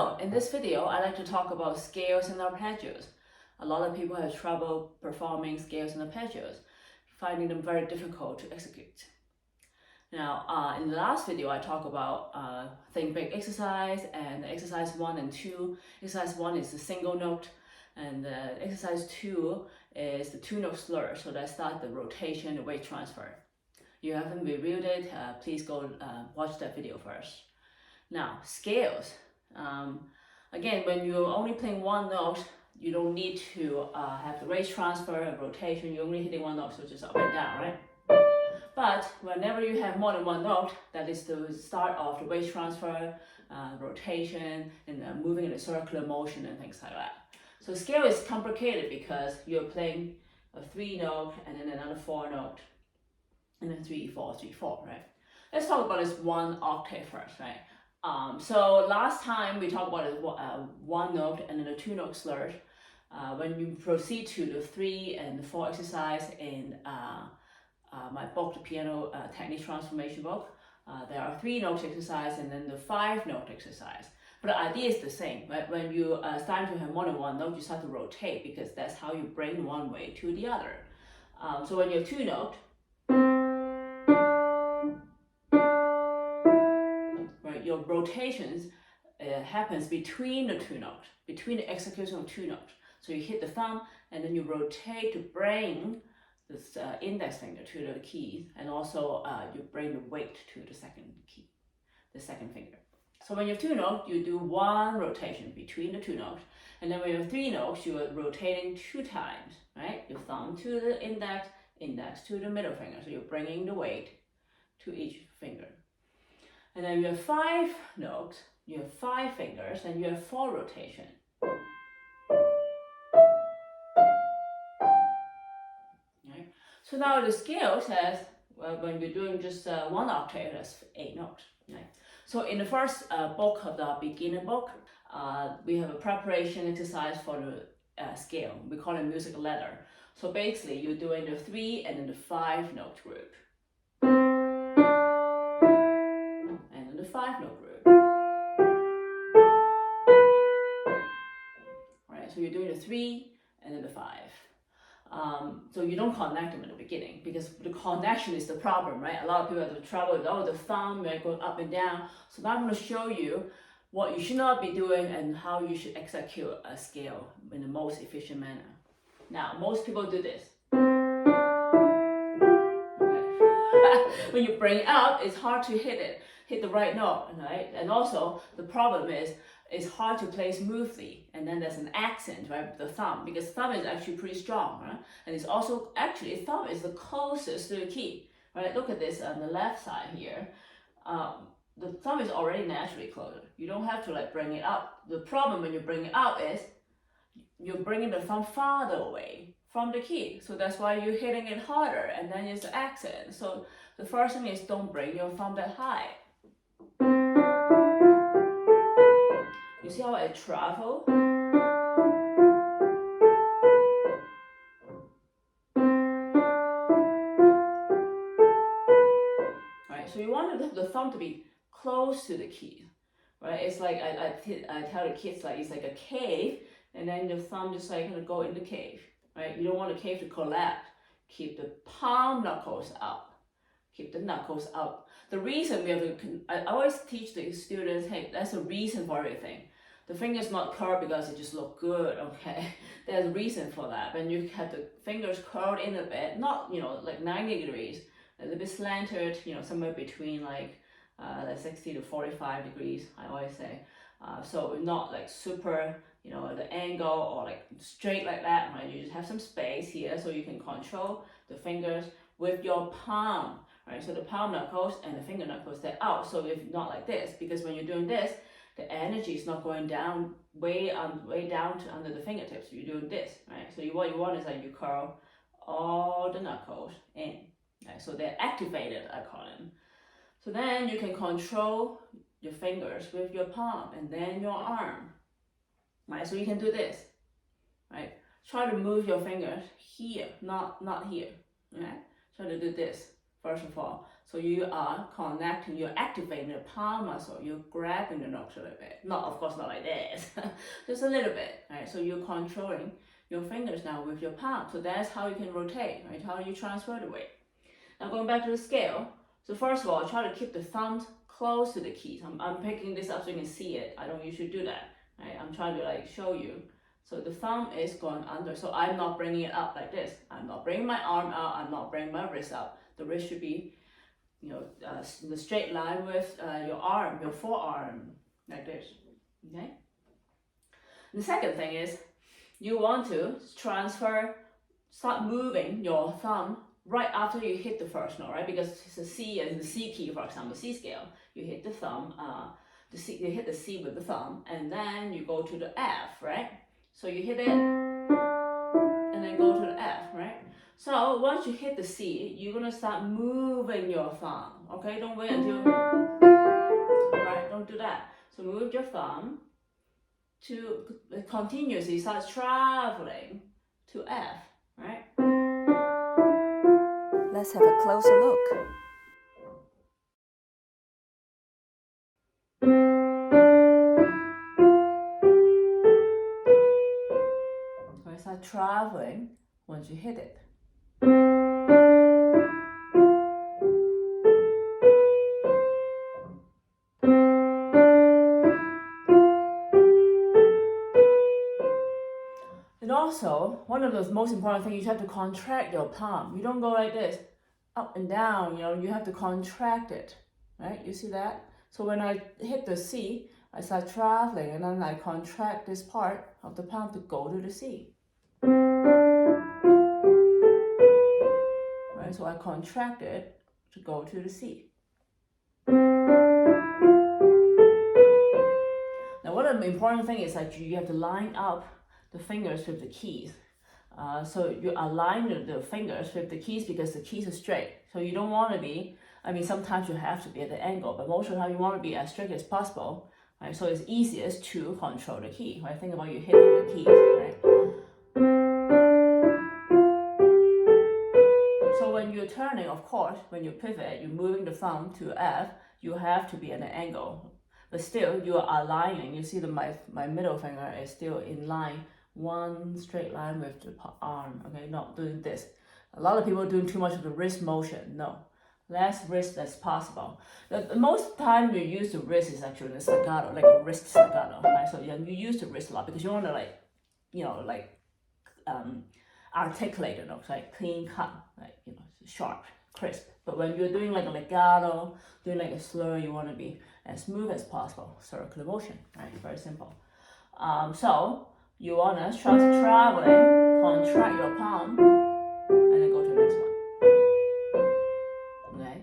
So in this video, I'd like to talk about scales and arpeggios. A lot of people have trouble performing scales and arpeggios, finding them very difficult to execute. Now, in the last video, I talked about think big exercise and exercise 1 and 2. Exercise 1 is the single note, and exercise 2 is the two-note slur. So that starts the rotation, the weight transfer. If you haven't reviewed it, please go watch that video first. Now, scales. Again, when you're only playing one note, you don't need to have the weight transfer and rotation. You're only hitting one note, so just up and down, right? But whenever you have more than one note, that is the start of the weight transfer, rotation, and moving in a circular motion and things like that. So scale is complicated because you're playing a 3-note and then another 4-note, and then 3, 4, 3, 4, right? Let's talk about this one octave first, right? So last time we talked about one note and then a 2-note slur. When you proceed to the 3 and the 4 exercise in my book, the Piano Technique Transformation book, there are 3-note exercise and then the 5-note exercise. But the idea is the same, right? When you start to have more than one note, you start to rotate because that's how you bring one way to the other. So when you're 2-note, right, your rotations happens between the 2-note, between the execution of 2-note. So you hit the thumb and then you rotate to bring this index finger to the key, and also you bring the weight to the second key, the second finger. So when you have 2-note, you do one rotation between the 2-notes, and then when you have 3 notes, you are rotating 2 times, right? Your thumb to the index, index to the middle finger. So you're bringing the weight to each finger. And then you have 5 notes, you have 5 fingers, and you have 4 rotation. Right? So now the scale says, well, when you're doing just one octave, that's 8 notes. Right? So in the first book of the beginner book, we have a preparation exercise for the scale. We call it music ladder. So basically, you're doing the 3 and then the 5-note group. And then the 5-note group. Right, so you're doing the 3 and then the 5. So you don't connect them in the beginning because the connection is the problem, right? A lot of people have trouble with, the thumb might go up and down. So now I'm going to show you what you should not be doing and how you should execute a scale in the most efficient manner. Now, most people do this. Okay. When you bring it up, it's hard to hit the right note, right? And also, the problem is, it's hard to play smoothly, and then there's an accent, right, with the thumb, because thumb is actually pretty strong, right? And it's also, actually, thumb is the closest to the key, right? Look at this on the left side here. The thumb is already naturally closer. You don't have to bring it up. The problem when you bring it up is you're bringing the thumb farther away from the key. So that's why you're hitting it harder, and then it's the accent. So the first thing is don't bring your thumb that high. You see how I travel? Right, so you want the thumb to be close to the key, right? It's like I tell the kids, it's like a cave, and then the thumb just gonna go in the cave, right? You don't want the cave to collapse. Keep the palm knuckles up. Keep the knuckles up. The reason we have I always teach the students, hey, that's a reason for everything. The finger's not curved because it just looks good, okay? There's a reason for that. When you have the fingers curled in a bit, not, like 90 degrees, a little bit slanted, somewhere between like 60 to 45 degrees, I always say. So not like super, the angle or like straight like that, right? You just have some space here so you can control the fingers with your palm, right? So the palm knuckles and the finger knuckles, they're out. So if not like this, because when you're doing this, the energy is not going down way down to under the fingertips. You're doing this, right? So what you want is that you curl all the knuckles in, right? So they're activated, I call them. So then you can control your fingers with your palm and then your arm, right? So you can do this, right? Try to move your fingers here, not here, right? Try to do this first of all. So you are connecting, you're activating the palm muscle, you're grabbing the notes a little bit. Not, of course, not like this, just a little bit, right? So you're controlling your fingers now with your palm. So that's how you can rotate, right? How you transfer the weight. Now going back to the scale. So first of all, try to keep the thumbs close to the keys. I'm picking this up so you can see it. I don't usually do that, right? I'm trying to like show you. So the thumb is going under. So I'm not bringing it up like this. I'm not bringing my arm out. I'm not bringing my wrist up. The wrist should be, you know, in the straight line with your arm, your forearm, like this, okay? And the second thing is, you want to start moving your thumb right after you hit the first note, right? Because it's a C, and the C key, for example, C scale, you hit the thumb, you hit the C with the thumb, and then you go to the F, right? So you hit it, and then go to the F, right? So once you hit the C, you're gonna start moving your thumb, okay? Don't wait until, right? Don't do that. So move your thumb to continuously start traveling to F, right? Let's have a closer look. So start traveling once you hit it. And also, one of the most important things, you have to contract your palm. You don't go like this, up and down, you know, you have to contract it, right? You see that? So when I hit the C, I start traveling, and then I contract this part of the palm to go to the C. Right, so I contract it to go to the C. Now, one of the important things is that you have to line up the fingers with the keys. So you align the fingers with the keys because the keys are straight. So you don't want to be, I mean, sometimes you have to be at the angle, but most of the time you want to be as straight as possible, right? So it's easiest to control the key, right? Think about you hitting the keys, right? So when you're turning, of course, when you pivot, you're moving the thumb to F, you have to be at an angle. But still, you are aligning. You see that my middle finger is still in line, one straight line with the arm, okay? Not doing this. A lot of people are doing too much of the wrist motion. No, less wrist as possible. The most time you use the wrist is actually the staccato, like a wrist staccato, right? So yeah, you use the wrist a lot because you want to like, you know, like articulate it, like clean cut, like, you know, sharp, crisp. But when you're doing like a legato, doing like a slur, you want to be as smooth as possible, circular motion, right? Very simple. So you want to start traveling, contract your palm, and then go to the next one. Okay.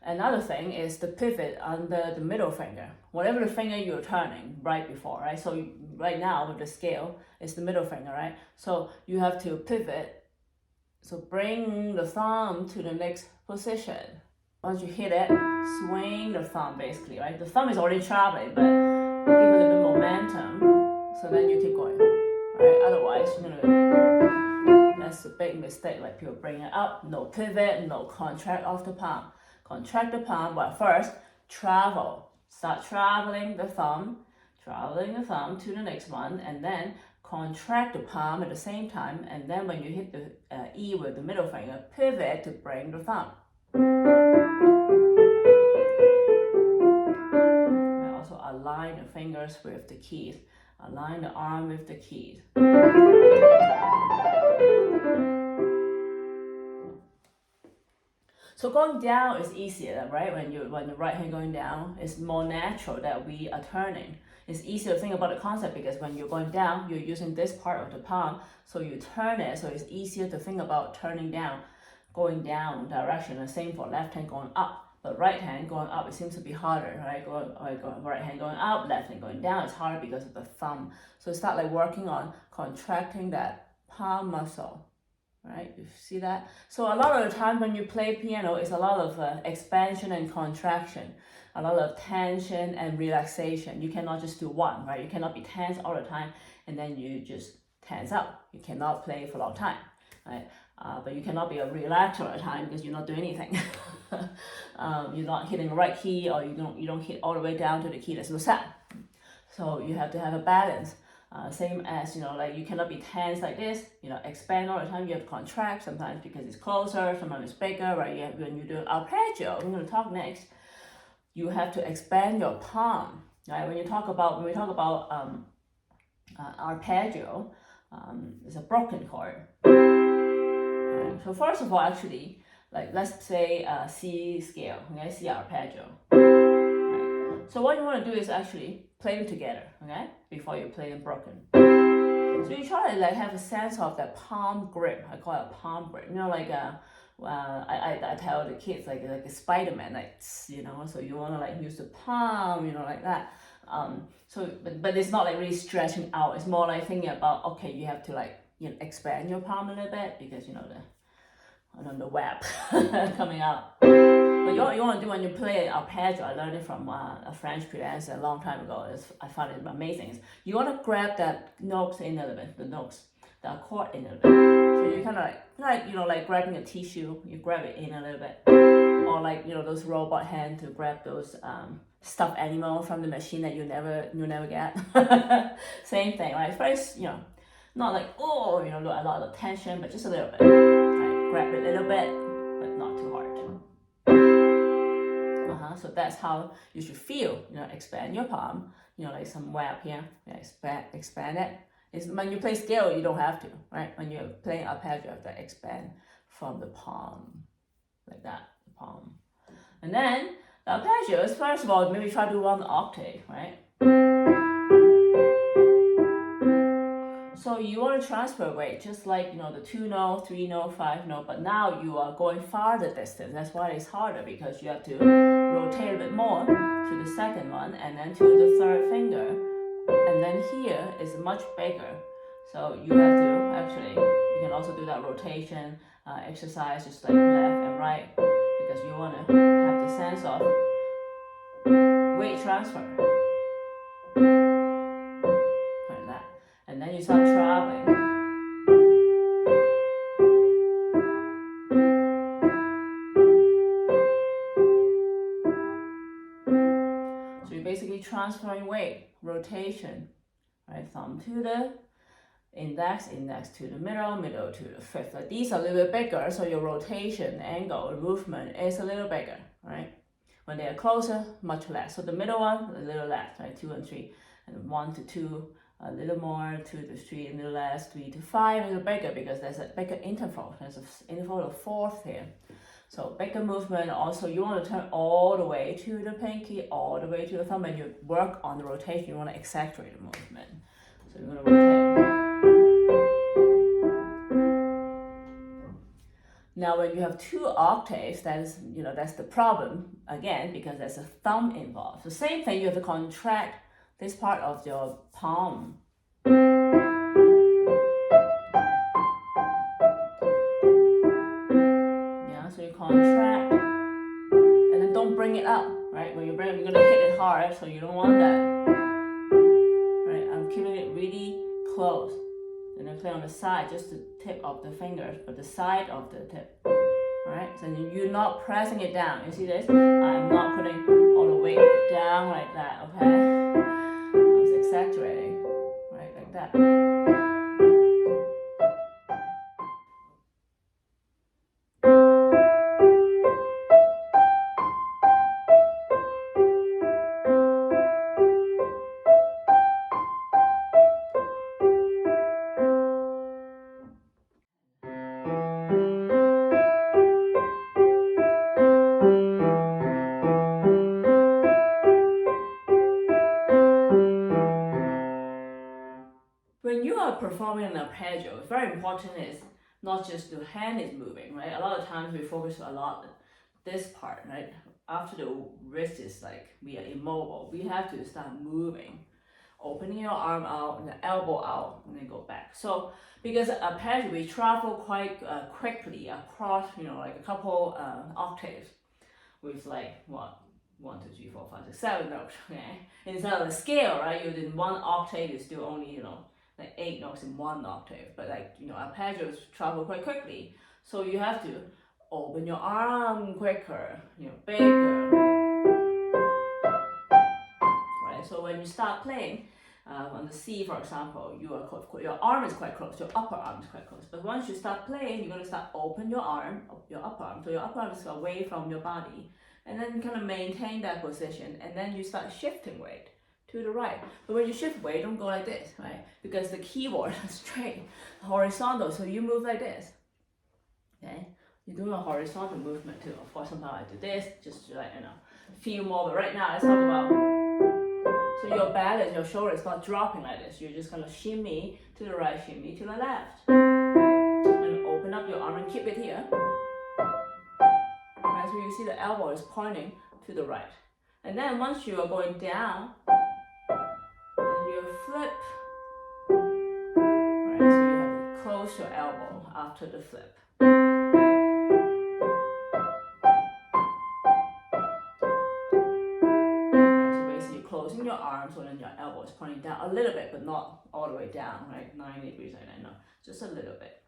Another thing is the pivot under the middle finger. Whatever the finger you're turning right before, right? So right now with the scale, it's the middle finger, right? So you have to pivot. So bring the thumb to the next position. Once you hit it, swing the thumb basically, right? The thumb is already traveling, but give it a little bit momentum. So then you keep going, right? Otherwise, that's a big mistake. Like people bring it up, no pivot, no contract of the palm. Contract the palm, but first travel. Start traveling the thumb to the next one, and then contract the palm at the same time. And then when you hit the E with the middle finger, pivot to bring the thumb. And also align the fingers with the keys. Align the arm with the keys. So going down is easier, right? When the right hand going down, it's more natural that we are turning. It's easier to think about the concept because when you're going down, you're using this part of the palm, so you turn it, so it's easier to think about turning down, going down direction. The same for left hand going up. But right hand going up, it seems to be harder, right? Right hand going up, left hand going down, it's harder because of the thumb. So start like working on contracting that palm muscle, right? You see that? So a lot of the time when you play piano, it's a lot of expansion and contraction, a lot of tension and relaxation. You cannot just do one, right? You cannot be tense all the time and then you just tense up. You cannot play for a long time, right? but you cannot be relaxed all the time because you're not doing anything. You're not hitting the right key, or you don't hit all the way down to the key that's set. So you have to have a balance. Same as, like you cannot be tense like this, expand all the time. You have to contract sometimes because it's closer, sometimes it's bigger, right? When you do arpeggio, we're going to talk next, you have to expand your palm, right? When we talk about arpeggio, it's a broken chord. Right? So first of all, actually, like let's say C scale, okay, C arpeggio. Right? So what you want to do is actually play them together, okay, before you play them broken. So you try to like have a sense of that palm grip. I call it a palm grip. Like I tell the kids like a Spider-Man, like so you want to like use the palm, like that. But it's not like really stretching out. It's more like thinking about, okay, you have to like expand your palm a little bit because the web coming out. But you want to do when you play arpeggio, I learned it from a French dancer a long time ago. I found it amazing. You want to grab that notes in a little bit, the chord in a little bit. So you kind of like grabbing a tissue, you grab it in a little bit. Or like, those robot hands to grab those stuffed animal from the machine that you never get. Same thing, right? First, not like, a lot of tension, but just a little bit. Right? Grab it a little bit, but not too hard. So that's how you should feel, expand your palm, like some web here, expand it. When you play scale, you don't have to, right? When you're playing arpeggio, you have to expand from the palm, like that, the palm. And then the arpeggios, first of all, maybe try to do 1 octave, right? So you want to transfer weight, just like, the 2 note, 3 note, 5 note, but now you are going farther distance. That's why it's harder, because you have to rotate a bit more to the second one, and then to the third finger. And then here is much bigger. So you have to actually, you can also do that rotation exercise, just like left and right, because you want to have the sense of weight transfer. Like that. And then you start traveling. So you're basically transferring weight, rotation, right? Thumb to the index to the middle to the fifth. Like these are a little bit bigger, so your rotation angle, movement is a little bigger, right? When they are closer, much less. So the middle one, a little less, right? 2 and 3, and 1 to 2, a little more, 2 to 3, a little less, 3 to 5, a little bigger, because there's a bigger interval. There's an interval of fourth here. So bigger movement. Also, you want to turn all the way to the pinky, all the way to the thumb. When you work on the rotation, you want to accentuate the movement. So you're going to rotate. Now, when you have 2 octaves, that's the problem again, because there's a thumb involved. So same thing, you have to contract this part of your palm. So you contract, and then don't bring it up, right? When you bring it, you're gonna hit it hard, so you don't want that. Right? I'm keeping it really close. And then play on the side, just the tip of the fingers, but the side of the tip. Right? So you're not pressing it down. You see this? I'm not putting all the weight down like that, okay? I was exaggerating, right? Like that. When you are performing an arpeggio, it's very important is not just the hand is moving, right? A lot of times we focus a lot on this part, right? After the wrist is like, we are immobile, we have to start moving. Opening your arm out and the elbow out, and then go back. So, because arpeggio, we travel quite quickly across, like a couple octaves with like, what? 1, 2, 3, 4, 5, 6, 7 notes, okay? Instead of the scale, right? You did 1 octave, you still only, like 8 notes in 1 octave. But like, arpeggios travel quite quickly. So you have to open your arm quicker, bigger. Right? So when you start playing on the C, for example, your arm is quite close, your upper arm is quite close. But once you start playing, you're going to start open your arm, your upper arm. So your upper arm is away from your body. And then kind of maintain that position. And then you start shifting weight to the right. But when you shift weight, don't go like this, right? Because the keyboard is straight, horizontal. So you move like this. Okay? You're doing a horizontal movement too. Of course, sometimes I do this, just to feel more. But right now, let's talk about. So your balance, your shoulder is not dropping like this. You're just gonna shimmy to the right, shimmy to the left. And open up your arm and keep it here. Right, so you see the elbow is pointing to the right. And then once you are going down, then you flip. Right, so you have to close your elbow after the flip. Closing your arm so then your elbow is pointing down a little bit, but not all the way down, right? 90 degrees like that, no, just a little bit.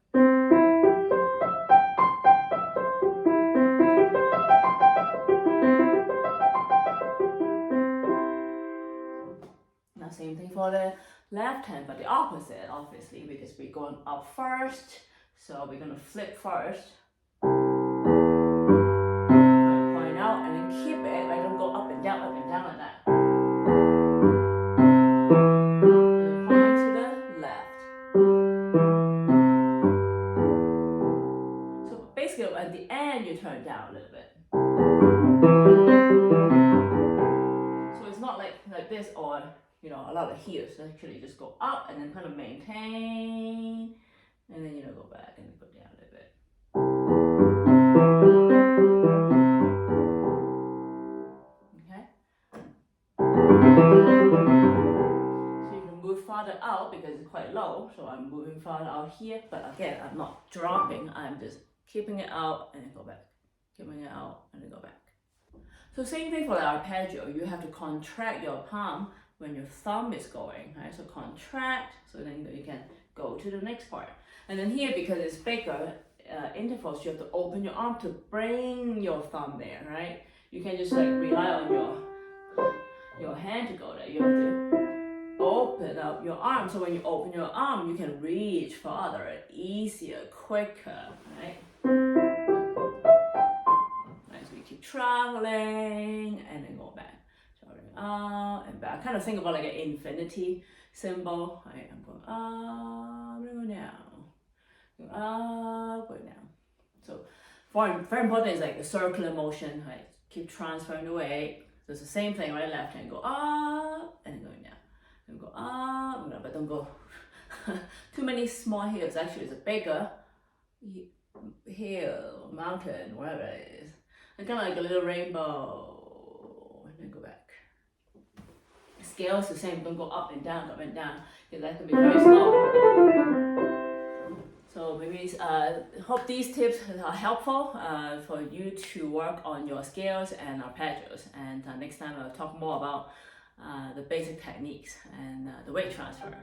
Now same thing for the left hand, but the opposite, obviously, because we're going up first. So we're gonna flip first. Point out and then keep it, right? Don't go up and down like that. At the end, you turn down a little bit. So it's not like this or a lot of heels. Actually, just go up and then kind of maintain, and then go back and go down a little bit. Okay. So you can move farther out because it's quite low. So I'm moving farther out here, but again, I'm not dropping. I'm just keeping it out and then go back. Keeping it out and then go back. So same thing for the arpeggio. You have to contract your palm when your thumb is going, right? So contract, so then you can go to the next part. And then here, because it's bigger intervals, you have to open your arm to bring your thumb there, right? You can't just rely on your hand to go there. You have to open up your arm. So when you open your arm, you can reach farther, easier, quicker, right? Right, so you keep traveling and then go back. Traveling up and back. Kind of think about like an infinity symbol. Right? I'm going up, I'm going down. Going up, going down. So very important is like the circular motion, right? Keep transferring the weight. So it's the same thing, right? Left hand go up and then going down. And go up, but don't go too many small hills. Actually, it's a bigger hill, mountain, whatever it is. And kind of like a little rainbow. And then go back. Scale is the same. Don't go up and down, because that can be very slow. So maybe hope these tips are helpful for you to work on your scales and arpeggios. And next time I'll talk more about the basic techniques and the weight transfer.